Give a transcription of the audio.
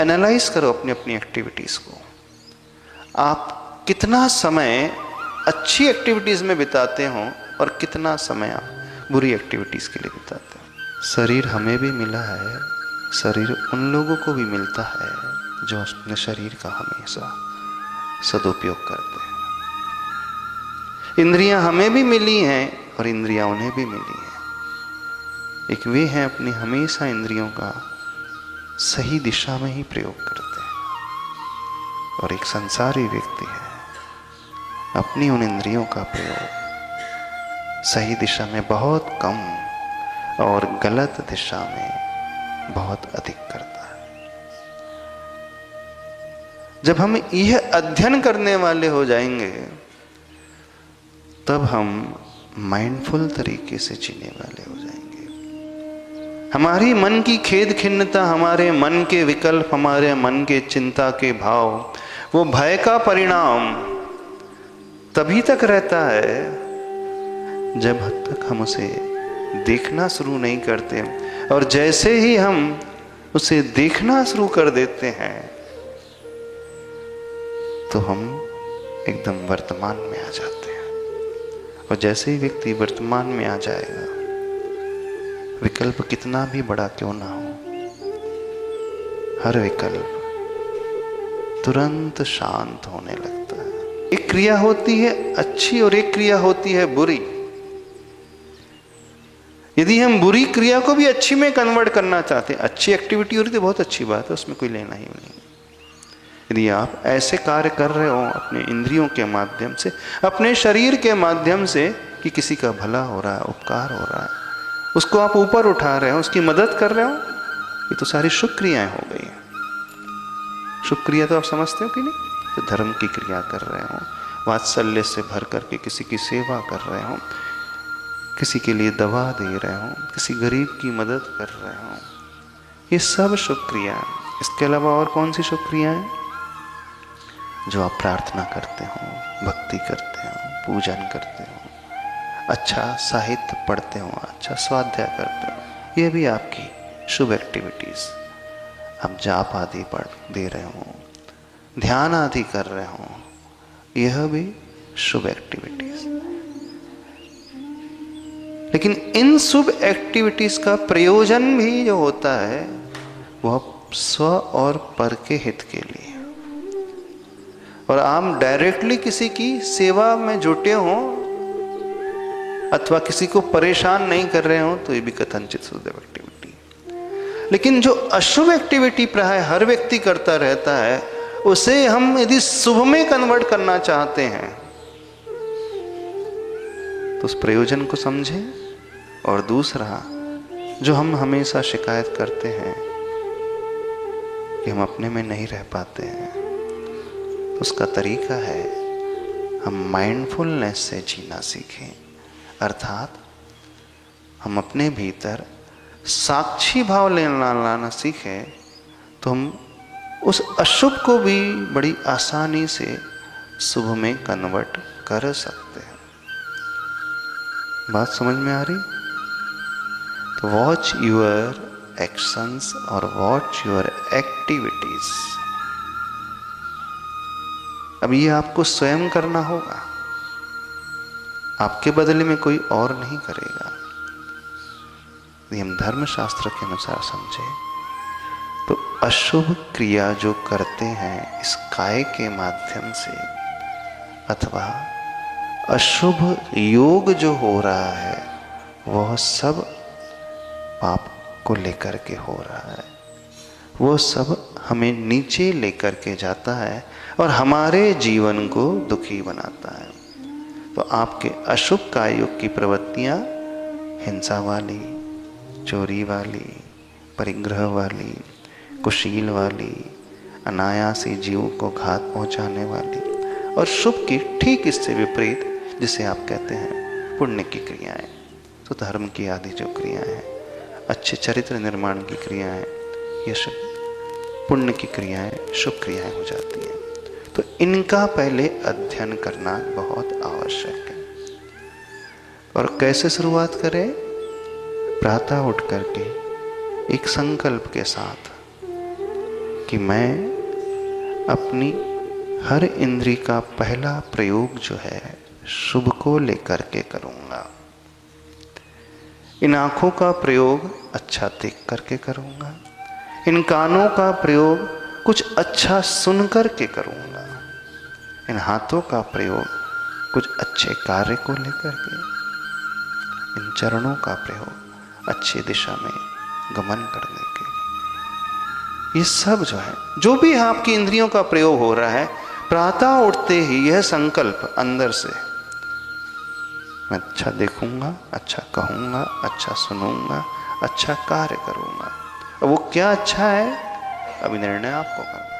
Analyse करो अपनी अपनी एक्टिविटीज को। आप कितना समय अच्छी एक्टिविटीज में बिताते हो और कितना समय आप बुरी एक्टिविटीज के लिए बिताते हो। शरीर हमें भी मिला है, शरीर उन लोगों को भी मिलता है जो अपने शरीर का हमेशा सदुपयोग करते हैं। इंद्रियां हमें भी मिली हैं और इंद्रियां उन्हें भी मिली हैं। एक वे हैं अपनी हमेशा इंद्रियों का सही दिशा में ही प्रयोग करते हैं, और एक संसारी व्यक्ति है अपनी उन इंद्रियों का प्रयोग सही दिशा में बहुत कम और गलत दिशा में बहुत अधिक करता है। जब हम यह अध्ययन करने वाले हो जाएंगे तब हम माइंडफुल तरीके से जीने वाले हो जाएंगे। हमारी मन की खेद खिन्नता, हमारे मन के विकल्प, हमारे मन के चिंता के भाव, वो भय का परिणाम तभी तक रहता है जब तक हम उसे देखना शुरू नहीं करते, और जैसे ही हम उसे देखना शुरू कर देते हैं तो हम एकदम वर्तमान में आ जाते हैं। और जैसे ही व्यक्ति वर्तमान में आ जाएगा, विकल्प कितना भी बड़ा क्यों ना हो, हर विकल्प तुरंत शांत होने लगता है। एक क्रिया होती है अच्छी और एक क्रिया होती है बुरी। यदि हम बुरी क्रिया को भी अच्छी में कन्वर्ट करना चाहते हैं, अच्छी एक्टिविटी हो रही तो बहुत अच्छी बात है, उसमें कोई लेना ही नहीं। यदि आप ऐसे कार्य कर रहे हो अपने इंद्रियों के माध्यम से, अपने शरीर के माध्यम से, कि किसी का भला हो रहा है, उपकार हो रहा है, उसको आप ऊपर उठा रहे हो, उसकी मदद कर रहे हो, ये तो सारी शुभ क्रियाएं हो गई हैं। शुभ क्रिया तो आप समझते हो कि नहीं? तो धर्म की क्रिया कर रहे हो, वात्सल्य से भर करके किसी की सेवा कर रहे हो, किसी के लिए दवा दे रहे हो, किसी गरीब की मदद कर रहे हो, ये सब शुभ क्रिया है। इसके अलावा और कौन सी शुभ क्रिया है? जो आप प्रार्थना करते हो, भक्ति करते हो, पूजन करते हो, अच्छा साहित्य पढ़ते हो, अच्छा स्वाध्याय करते हो, ये भी आपकी शुभ एक्टिविटीज। आप जाप आदि पढ़ दे रहे हो, ध्यान आदि कर रहे हो, यह भी शुभ एक्टिविटीज। लेकिन इन शुभ एक्टिविटीज का प्रयोजन भी जो होता है वह स्व और पर के हित के लिए, और आप डायरेक्टली किसी की सेवा में जुटे हो अथवा किसी को परेशान नहीं कर रहे हो तो ये भी कथनचित शुभ एक्टिविटी। लेकिन जो अशुभ एक्टिविटी प्राय हर व्यक्ति करता रहता है, उसे हम यदि शुभ में कन्वर्ट करना चाहते हैं तो उस प्रयोजन को समझें। और दूसरा, जो हम हमेशा शिकायत करते हैं कि हम अपने में नहीं रह पाते हैं, उसका तरीका है हम माइंडफुलनेस से जीना सीखें। अर्थात हम अपने भीतर साक्षी भाव लाना सीखें, तो हम उस अशुभ को भी बड़ी आसानी से शुभ में कन्वर्ट कर सकते हैं। बात समझ में आ रही? तो वॉच योर एक्शंस और वॉच योर एक्टिविटीज। अब ये आपको स्वयं करना होगा, आपके बदले में कोई और नहीं करेगा। यदि हम धर्मशास्त्र के अनुसार समझे तो अशुभ क्रिया जो करते हैं इस काय के माध्यम से, अथवा अशुभ योग जो हो रहा है, वह सब पाप को लेकर के हो रहा है। वो सब हमें नीचे लेकर के जाता है और हमारे जीवन को दुखी बनाता है। तो आपके अशुभ कायोग की प्रवृत्तियां हिंसा वाली, चोरी वाली, परिग्रह वाली, कुशील वाली, अनायासी जीव को घात पहुंचाने वाली, और शुभ की ठीक इससे विपरीत जिसे आप कहते हैं पुण्य की क्रियाएं, तो धर्म की आदि जो क्रियाएं हैं, अच्छे चरित्र निर्माण की क्रियाएं, ये शुभ पुण्य की क्रियाएं शुभ क्रियाएं हो जाती हैं। तो इनका पहले अध्ययन करना बहुत आवश्यक है। और कैसे शुरुआत करें? प्रातः उठ करके एक संकल्प के साथ कि मैं अपनी हर इंद्री का पहला प्रयोग जो है शुभ को लेकर के करूंगा। इन आंखों का प्रयोग अच्छा देख करके करूंगा, इन कानों का प्रयोग कुछ अच्छा सुन करके करूंगा, इन हाथों का प्रयोग कुछ अच्छे कार्य को लेकर के, इन चरणों का प्रयोग अच्छी दिशा में गमन करने के लिए। ये सब जो है, जो भी आपकी इंद्रियों का प्रयोग हो रहा है, प्रातः उठते ही यह संकल्प अंदर से, मैं अच्छा देखूंगा, अच्छा कहूंगा, अच्छा सुनूंगा, अच्छा कार्य करूंगा। अब वो क्या अच्छा है, अभी निर्णय आपको करना।